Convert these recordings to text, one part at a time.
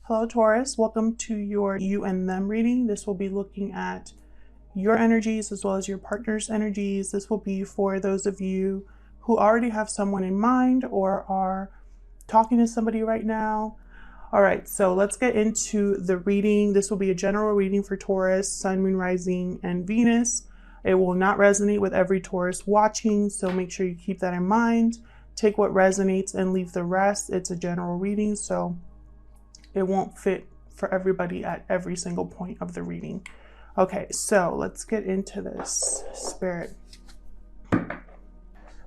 Hello Taurus, welcome to your you and them reading. This will be looking at your energies as well as your partner's energies. This will be for those of you who already have someone in mind or are talking to somebody right now. All right, so let's get into the reading. This will be a general reading for Taurus, Sun, Moon, Rising, and Venus. It will not resonate with every Taurus watching, so make sure you keep that in mind. Take what resonates and leave the rest. It's a general reading, so it won't fit for everybody at every single point of the reading. Okay, so let's get into this, Spirit. I'm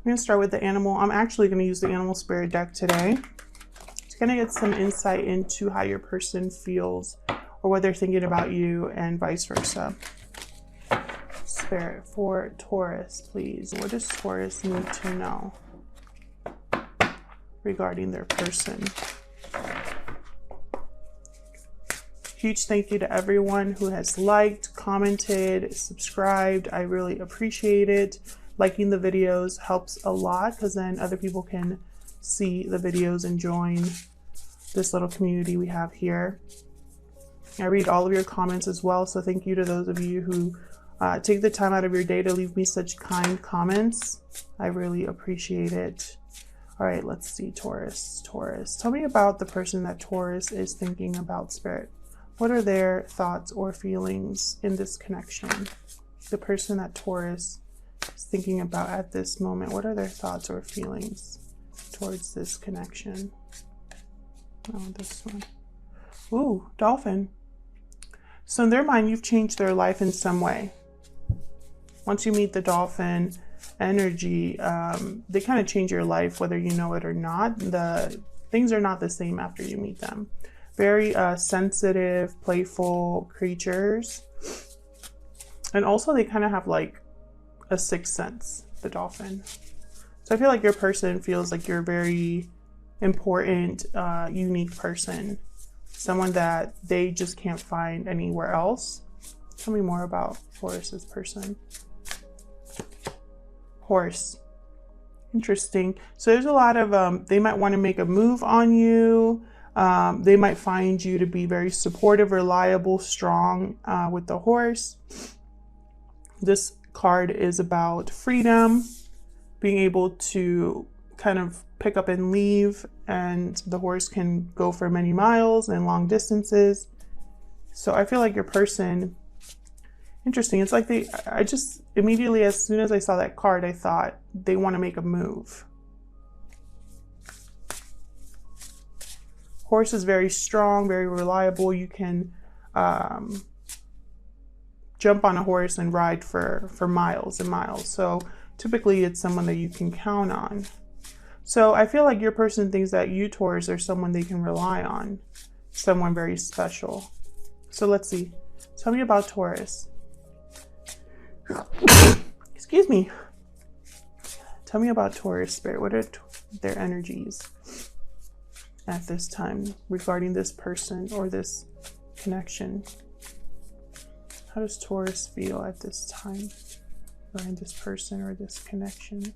going to start with the animal. I'm actually going to use the Animal Spirit deck today. It's going to get some insight into how your person feels or what they're thinking about you and vice versa. Spirit for Taurus, please. What does Taurus need to know regarding their person? Huge thank you to everyone who has liked, commented, subscribed. I really appreciate it. Liking the videos helps a lot because then other people can see the videos and join this little community we have here. I read all of your comments as well, so thank you to those of you who take the time out of your day to leave me such kind comments. I really appreciate it. All right, let's see, Taurus. Tell me about the person that Taurus is thinking about, Spirit. What are their thoughts or feelings in this connection? The person that Taurus is thinking about at this moment, what are their thoughts or feelings towards this connection? Oh, this one. Ooh, Dolphin. So in their mind, you've changed their life in some way. Once you meet the Dolphin energy, they kind of change your life, whether you know it or not. The things are not the same after you meet them. Very sensitive, playful creatures. And also they kind of have like a sixth sense, the Dolphin. So I feel like your person feels like you're a very important, unique person. Someone that they just can't find anywhere else. Tell me more about Taurus's person. Horse. Interesting. So there's a lot of, they might want to make a move on you. They might find you to be very supportive, reliable, strong with the horse. This card is about freedom, being able to kind of pick up and leave, and the horse can go for many miles and long distances. So I feel like your person, interesting. It's like I just immediately, as soon as I saw that card, I thought they want to make a move. Horse is very strong, very reliable. You can jump on a horse and ride for miles and miles. So typically it's someone that you can count on. So I feel like your person thinks that you, Taurus, are someone they can rely on. Someone very special. So let's see. Tell me about Taurus. Excuse me. Tell me about Taurus, Spirit. What are their energies at this time regarding this person or this connection? How does Taurus feel at this time regarding this person or this connection?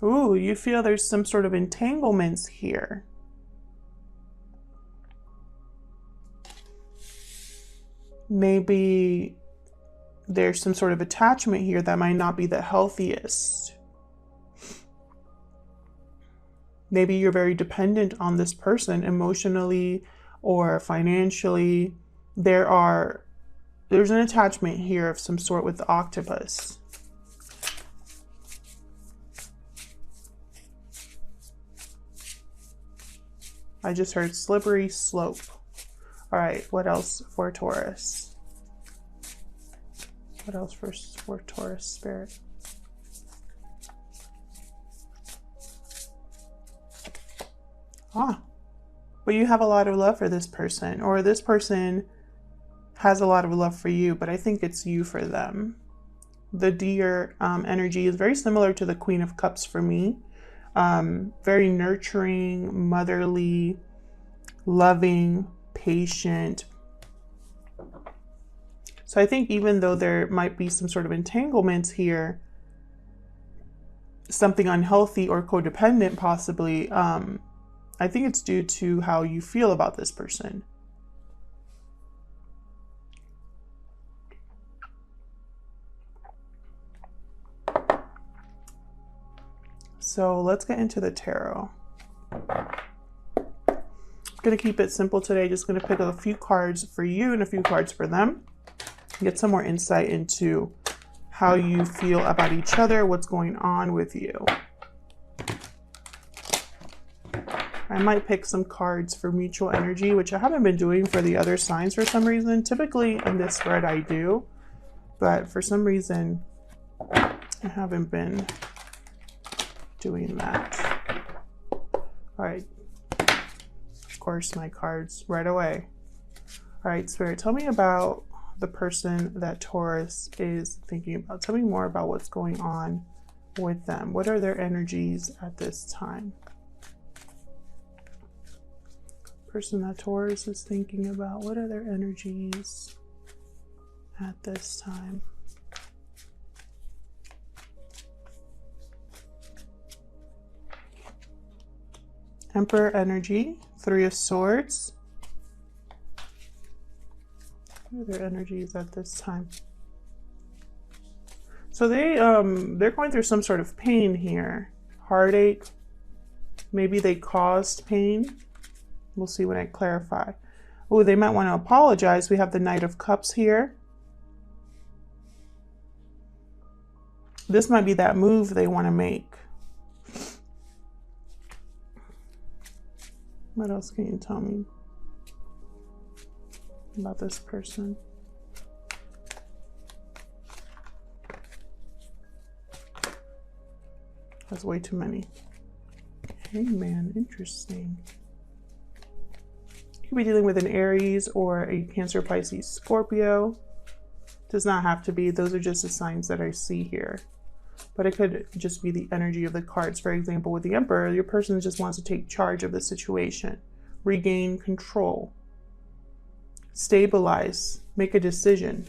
Ooh, you feel there's some sort of entanglements here. Maybe there's some sort of attachment here that might not be the healthiest. Maybe you're very dependent on this person emotionally or financially. There's an attachment here of some sort with the octopus. I just heard slippery slope. All right, what else for Taurus? What else for Taurus, Spirit? But you have a lot of love for this person, or this person has a lot of love for you, but I think it's you for them. The Deer energy is very similar to the Queen of Cups for me. Very nurturing, motherly, loving, patient. So I think even though there might be some sort of entanglements here, something unhealthy or codependent possibly, I think it's due to how you feel about this person. So let's get into the tarot. I'm going to keep it simple today. Just going to pick a few cards for you and a few cards for them. Get some more insight into how you feel about each other, what's going on with you. I might pick some cards for mutual energy, which I haven't been doing for the other signs for some reason. Typically in this spread I do, but for some reason I haven't been doing that. All right. Of course, my cards right away. All right, Spirit, tell me about the person that Taurus is thinking about. Tell me more about what's going on with them. What are their energies at this time? Person that Taurus is thinking about. What are their energies at this time? Emperor energy, Three of Swords. What are their energies at this time? So they're going through some sort of pain here. Heartache. Maybe they caused pain. We'll see when I clarify. Oh, they might want to apologize. We have the Knight of Cups here. This might be that move they want to make. What else can you tell me about this person? That's way too many. Hey man, interesting. You could be dealing with an Aries or a Cancer, Pisces, Scorpio. Does not have to be. Those are just the signs that I see here. But it could just be the energy of the cards. For example, with the Emperor, your person just wants to take charge of the situation, regain control, stabilize, make a decision.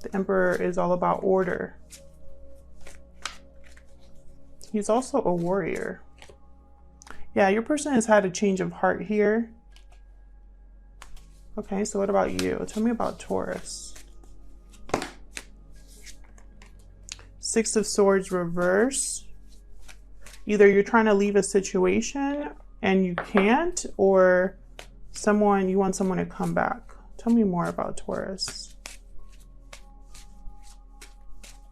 The Emperor is all about order. He's also a warrior. Yeah, your person has had a change of heart here. Okay, so what about you? Tell me about Taurus. Six of Swords reverse. Either you're trying to leave a situation and you can't, or you want someone to come back. Tell me more about Taurus.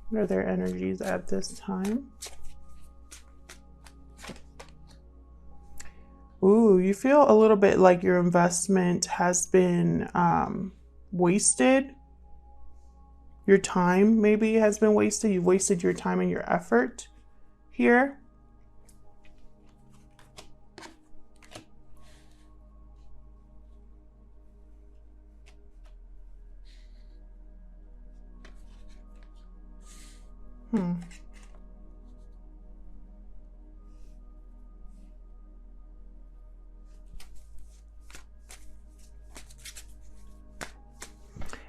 What are their energies at this time? Ooh, you feel a little bit like your investment has been wasted. Your time maybe has been wasted. You've wasted your time and your effort here.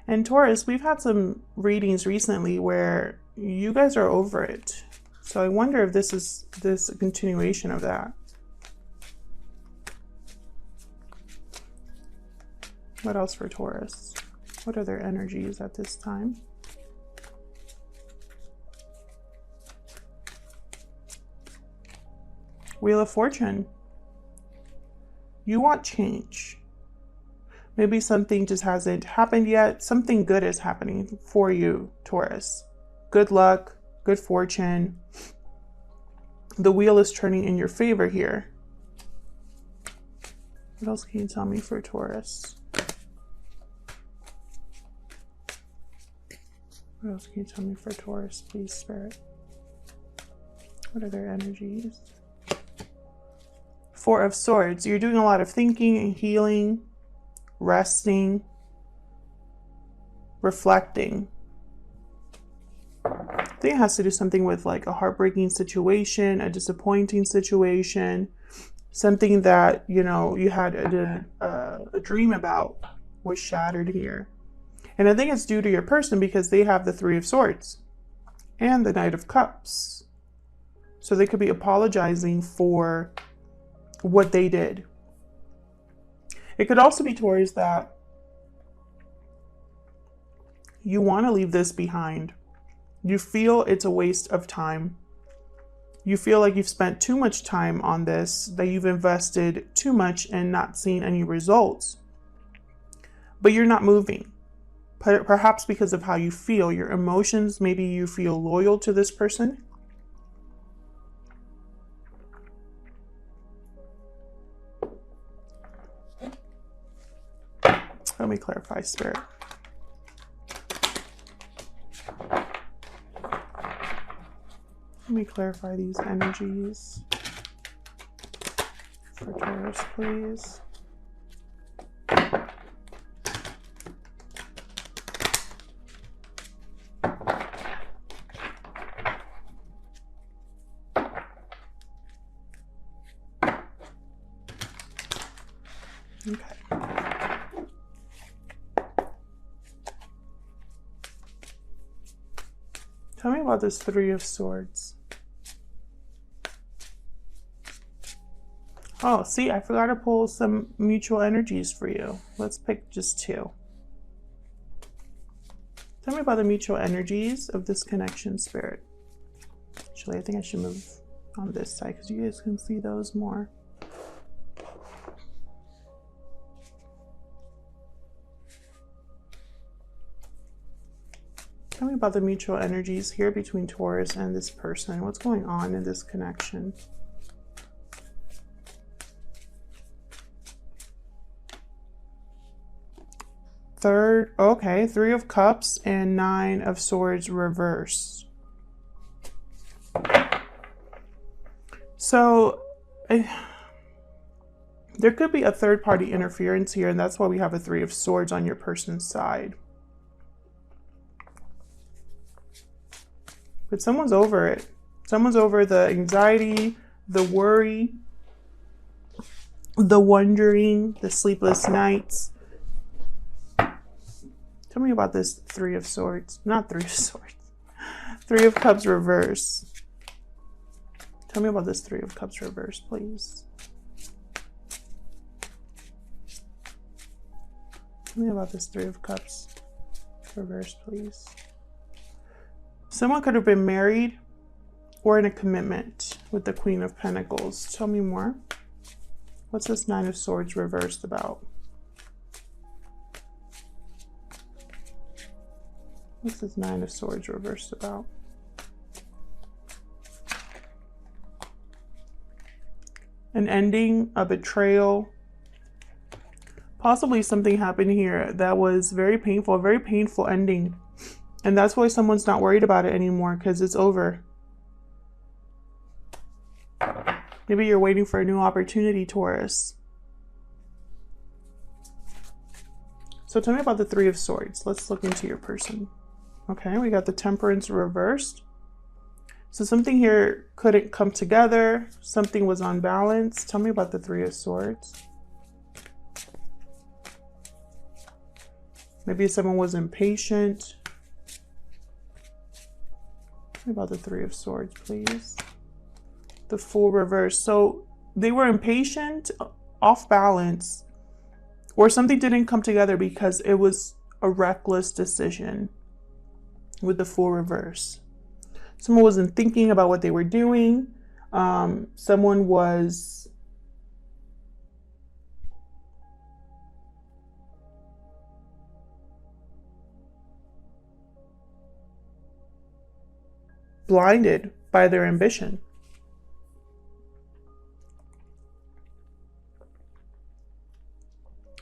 And Taurus, we've had some readings recently where you guys are over it. So I wonder if this is a continuation of that. What else for Taurus? What are their energies at this time? Wheel of Fortune. You want change. Maybe something just hasn't happened yet. Something good is happening for you, Taurus. Good luck, good fortune. The wheel is turning in your favor here. What else can you tell me for Taurus? What else can you tell me for Taurus, please, Spirit? What are their energies? Four of Swords. You're doing a lot of thinking and healing, resting, reflecting. I think it has to do something with like a heartbreaking situation, a disappointing situation, something that, you know, you had a dream about was shattered here. And I think it's due to your person because they have the Three of Swords and the Knight of Cups. So they could be apologizing for what they did. It could also be, Taurus, that you want to leave this behind. You feel it's a waste of time. You feel like you've spent too much time on this, that you've invested too much and not seen any results. But you're not moving. Perhaps because of how you feel, your emotions, maybe you feel loyal to this person. Let me clarify, Spirit. Let me clarify these energies for Taurus, please. Okay. Tell me about this Three of Swords. Oh, see, I forgot to pull some mutual energies for you. Let's pick just two. Tell me about the mutual energies of this connection, Spirit. Actually, I think I should move on this side because you guys can see those more. Tell me about the mutual energies here between Taurus and this person. What's going on in this connection? Third, okay, Three of Cups and Nine of Swords reversed. So there could be a third party interference here, and that's why we have a Three of Swords on your person's side. But someone's over it. Someone's over the anxiety, the worry, the wondering, the sleepless nights. Tell me about this Three of Swords. Not Three of Swords. Three of Cups reverse. Tell me about this Three of Cups reverse, please. Tell me about this Three of Cups reverse, please. Someone could have been married or in a commitment with the Queen of Pentacles. Tell me more. What's this Nine of Swords reversed about? What's this Nine of Swords reversed about? An ending, a betrayal. Possibly something happened here that was very painful, a very painful ending. And that's why someone's not worried about it anymore, because it's over. Maybe you're waiting for a new opportunity, Taurus. So tell me about the Three of Swords. Let's look into your person. Okay, we got the Temperance reversed. So something here couldn't come together. Something was unbalanced. Tell me about the Three of Swords. Maybe someone was impatient. Tell me about the Three of Swords, please. The Fool reverse. So they were impatient, off balance, or something didn't come together because it was a reckless decision with the Fool reverse. Someone wasn't thinking about what they were doing. Someone was blinded by their ambition.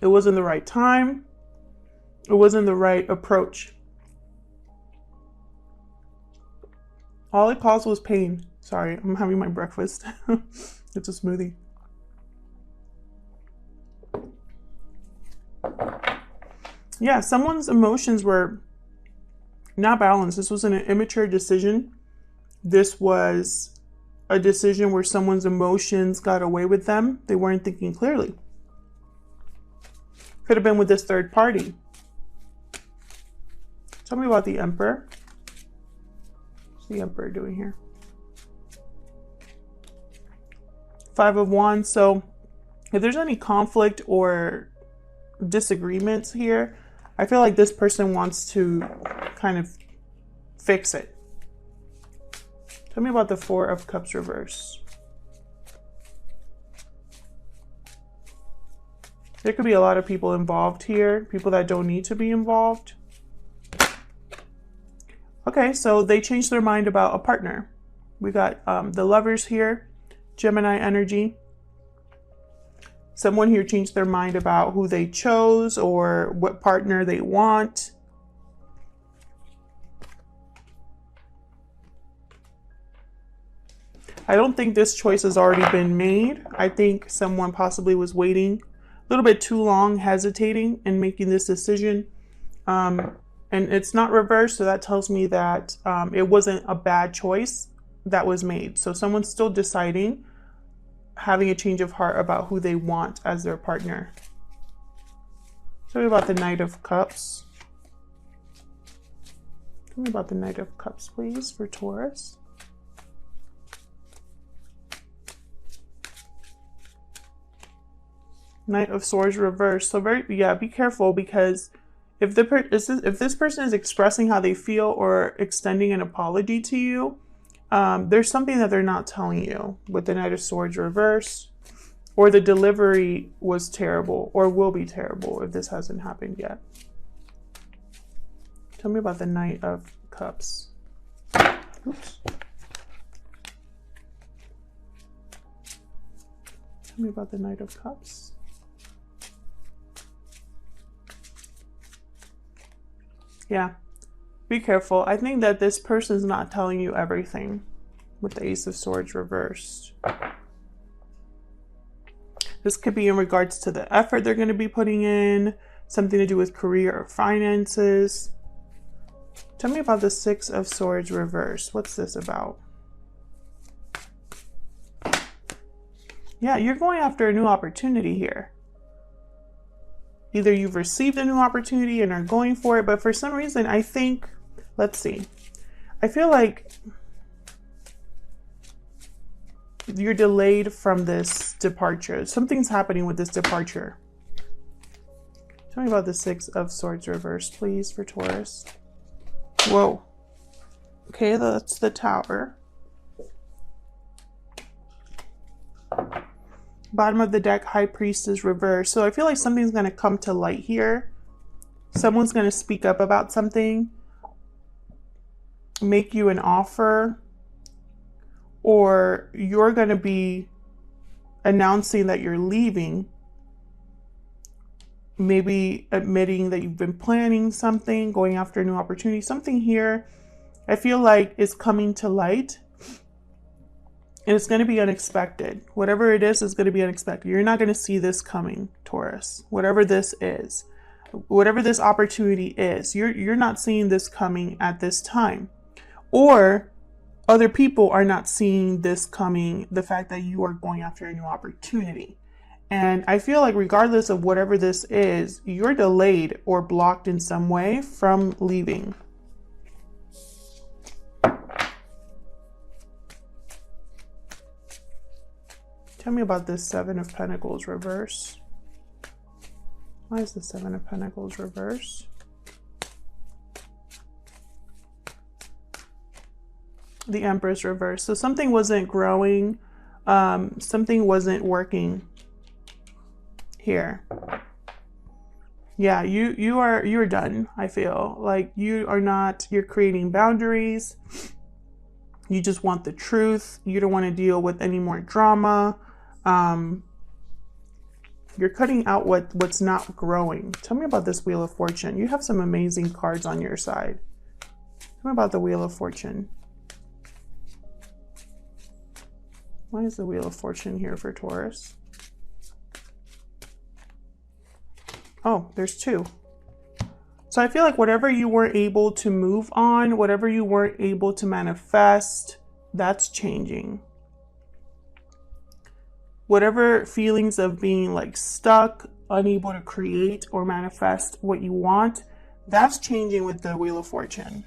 It wasn't the right time. It wasn't the right approach. All it caused was pain. Sorry, I'm having my breakfast. It's a smoothie. Yeah, someone's emotions were not balanced. This wasn't an immature decision. This was a decision where someone's emotions got away with them. They weren't thinking clearly. Could have been with this third party. Tell me about the Emperor. What's the Emperor doing here? Five of Wands. So if there's any conflict or disagreements here, I feel like this person wants to kind of fix it. Tell me about the Four of Cups reverse. There could be a lot of people involved here, people that don't need to be involved. Okay, so they changed their mind about a partner. We got the Lovers here, Gemini energy. Someone here changed their mind about who they chose or what partner they want. I don't think this choice has already been made. I think someone possibly was waiting a little bit too long, hesitating in making this decision. And it's not reversed, so that tells me that it wasn't a bad choice that was made. So someone's still deciding, having a change of heart about who they want as their partner. Tell me about the Knight of Cups. Tell me about the Knight of Cups, please, for Taurus. Knight of Swords reversed. So be careful, because if this person is expressing how they feel or extending an apology to you, there's something that they're not telling you with the Knight of Swords reverse, or the delivery was terrible or will be terrible if this hasn't happened yet. Tell me about the Knight of Cups. Oops. Tell me about the Knight of Cups. Yeah, be careful. I think that this person's not telling you everything with the Ace of Swords reversed. This could be in regards to the effort they're going to be putting in, something to do with career or finances. Tell me about the Six of Swords reversed. What's this about? Yeah, you're going after a new opportunity here. Either you've received a new opportunity and are going for it, but for some reason, I think, let's see. I feel like you're delayed from this departure. Something's happening with this departure. Tell me about the Six of Swords reversed, please, for Taurus. Whoa. Okay, that's the Tower. Bottom of the deck, High Priestess reversed. So I feel like something's going to come to light here. Someone's going to speak up about something, make you an offer, or you're going to be announcing that you're leaving. Maybe admitting that you've been planning something, going after a new opportunity. Something here I feel like is coming to light. And it's going to be unexpected. Whatever it is going to be unexpected. You're not going to see this coming, Taurus. Whatever this is, whatever this opportunity is, you're not seeing this coming at this time. Or other people are not seeing this coming, the fact that you are going after a new opportunity. And I feel like regardless of whatever this is, you're delayed or blocked in some way from leaving. Tell me about this Seven of Pentacles reverse. Why is the Seven of Pentacles reverse? The Empress reverse. So something wasn't growing. Something wasn't working here. Yeah, you're done. I feel like you're creating boundaries. You just want the truth. You don't want to deal with any more drama. You're cutting out what's not growing. Tell me about this Wheel of Fortune. You have some amazing cards on your side. Tell me about the Wheel of Fortune. Why is the Wheel of Fortune here for Taurus? Oh, there's two. So I feel like whatever you weren't able to move on, whatever you weren't able to manifest, that's changing. Whatever feelings of being like stuck, unable to create or manifest what you want, that's changing with the Wheel of Fortune.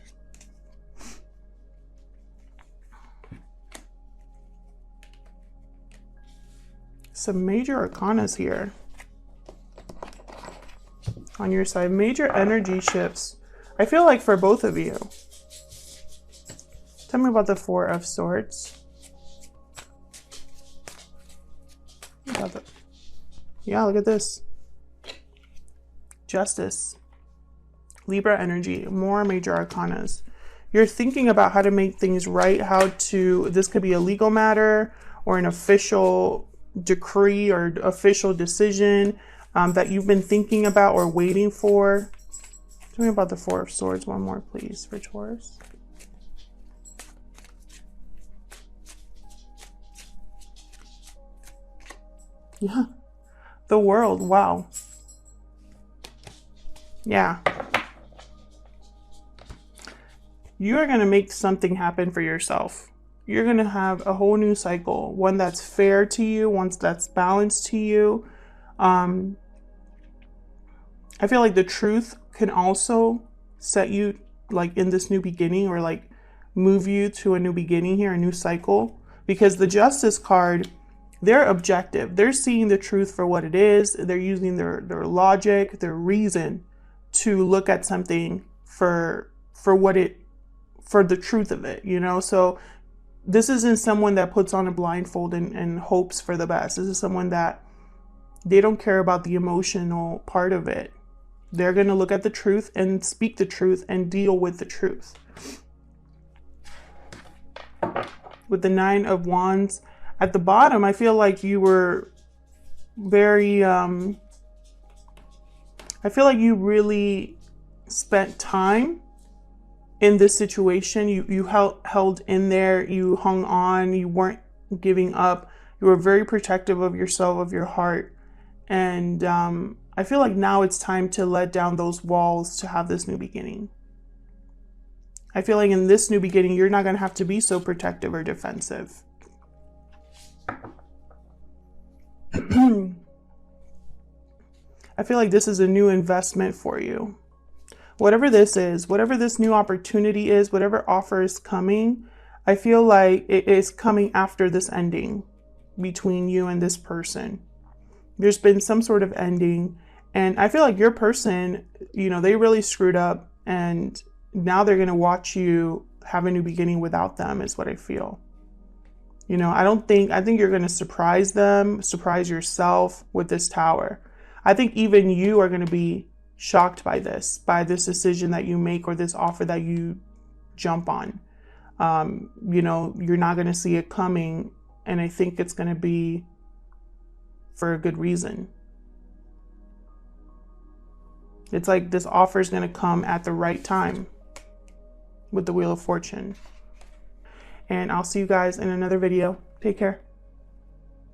Some major arcanas here on your side. Major energy shifts. I feel like for both of you. Tell me about the Four of Swords. Yeah, look at this. Justice. Libra energy. More major arcanas. You're thinking about how to make things right, this could be a legal matter or an official decree or official decision that you've been thinking about or waiting for. Tell me about the Four of Swords one more, please, for Taurus. Yeah. The World. Wow. Yeah. You are going to make something happen for yourself. You're going to have a whole new cycle, one that's fair to you, one that's balanced to you. I feel like the truth can also set you like in this new beginning, or like move you to a new beginning here, a new cycle, because the Justice card, they're objective. They're seeing the truth for what it is. They're using their logic, their reason to look at something for the truth of it, you know? So this isn't someone that puts on a blindfold and hopes for the best. This is someone that they don't care about the emotional part of it. They're going to look at the truth and speak the truth and deal with the truth. With the Nine of Wands at the bottom, I feel like you were very, I feel like you really spent time in this situation. You held in there, you hung on, you weren't giving up. You were very protective of yourself, of your heart. And I feel like now it's time to let down those walls to have this new beginning. I feel like in this new beginning, you're not going to have to be so protective or defensive. I feel like this is a new investment for you. Whatever this is, whatever this new opportunity is, whatever offer is coming, I feel like it is coming after this ending between you and this person. There's been some sort of ending, and I feel like your person, you know, they really screwed up, and now they're going to watch you have a new beginning without them, is what I feel. You know, I think you're going to surprise them, surprise yourself with this Tower. I think even you are going to be shocked by this decision that you make, or this offer that you jump on. You know, you're not going to see it coming, and I think it's going to be for a good reason. It's like this offer is going to come at the right time with the Wheel of Fortune. And I'll see you guys in another video. Take care.